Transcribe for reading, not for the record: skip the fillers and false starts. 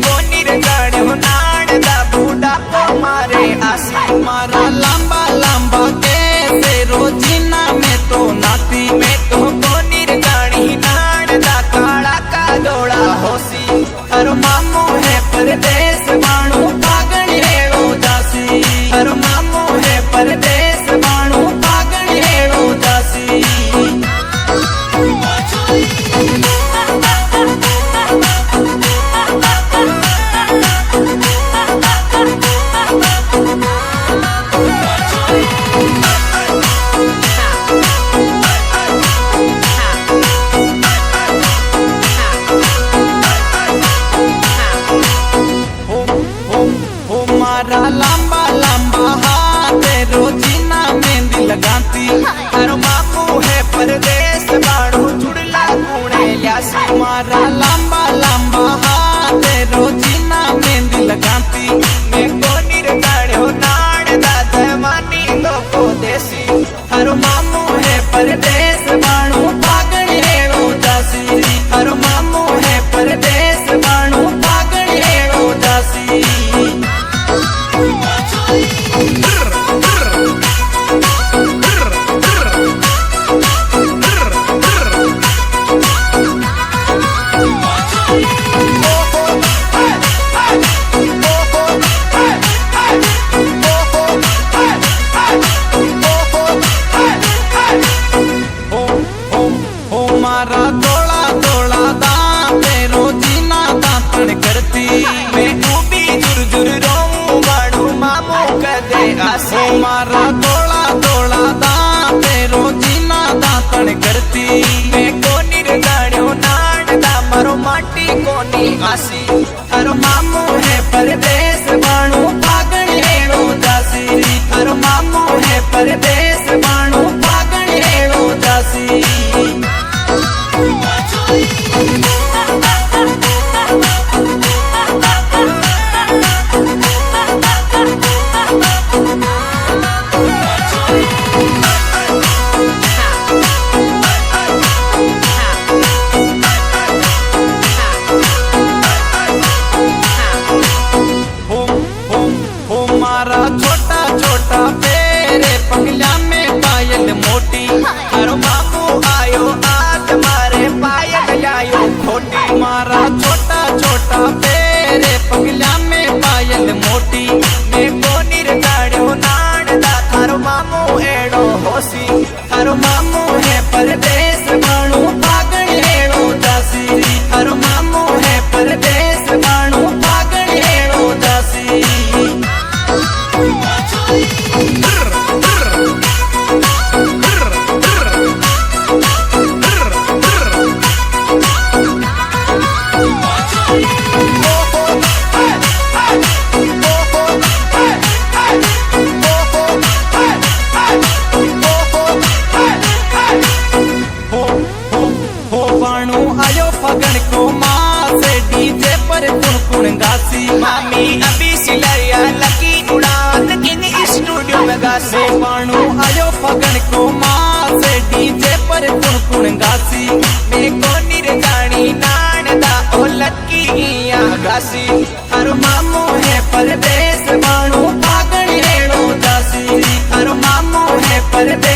कोनी रे जाण्यो नाण दा बूढ़ा को मारे आसी मारा लांबा लांबा कैसे रोजीना में तो नाती मैं तो कोनी रे जाणी नाण दा काला का दोड़ा होसी हर मामू है परदेस बाणू पागण हेड़ो जासी हर मामू है परदेस बाणू पागण हेड़ो जासी मारा लांबा लांबा हाथ रोजीना मेहंदी लगाती हर मामू है परदेस बाणू जुड़ला कुणे ल्यासी मारा लांबा लांबा हाथ रोजीना मेहंदी लगाती मैं कोनी रे जाण्यो नाण दा जवानी लोको देसी हर मामू है परदेस बाणू पागण हेड़ो जासी हर मामू है परदेस बाणू पागण हेड़ो जासी मारा दौड़ा दौड़ा दांत रोजीना दांतण करती मैं भी जुर जुर रोऊं बाणू मामू कदे आसी मारा दौड़ा दौड़ा दांत रोजीना दांतण करती मैं कोनी रे जाण्यो नाण दा मारो माटी कोनी आसी हर मामू है परदेस बाणू पागण हेड़ो जासी हर मामू है परदेस बाणू पागण हेड़ो जासी मारा छोटा छोटा पेरे पगला में पायल मोटी हर मामू आयो आज मारे पायल लायो खोटी मारा छोटा छोटा पेरे पगला में पायल मोटी मैं कोनी रे जाण्यो नाण दा थारो मामू एड़ो होसी हर मामू है परदेस बाणू पागण हेड़ो जासी हर मामू है परदेस बाणू पागण हेड़ो जासी बाणू आयो फगण को माँ से डीजे पर कुण गासी मामी अभी सिलरिया लकी उड़ान किन स्टूडियो में गासे बाणू आयो फगण को माँ से डीजे पर कुण गासी मैं कोनी रे जानी नाण दा ओ लकी गासी हर मामू है परदेस बाणू पागण हेड़ो जासी हर मामू है परदेस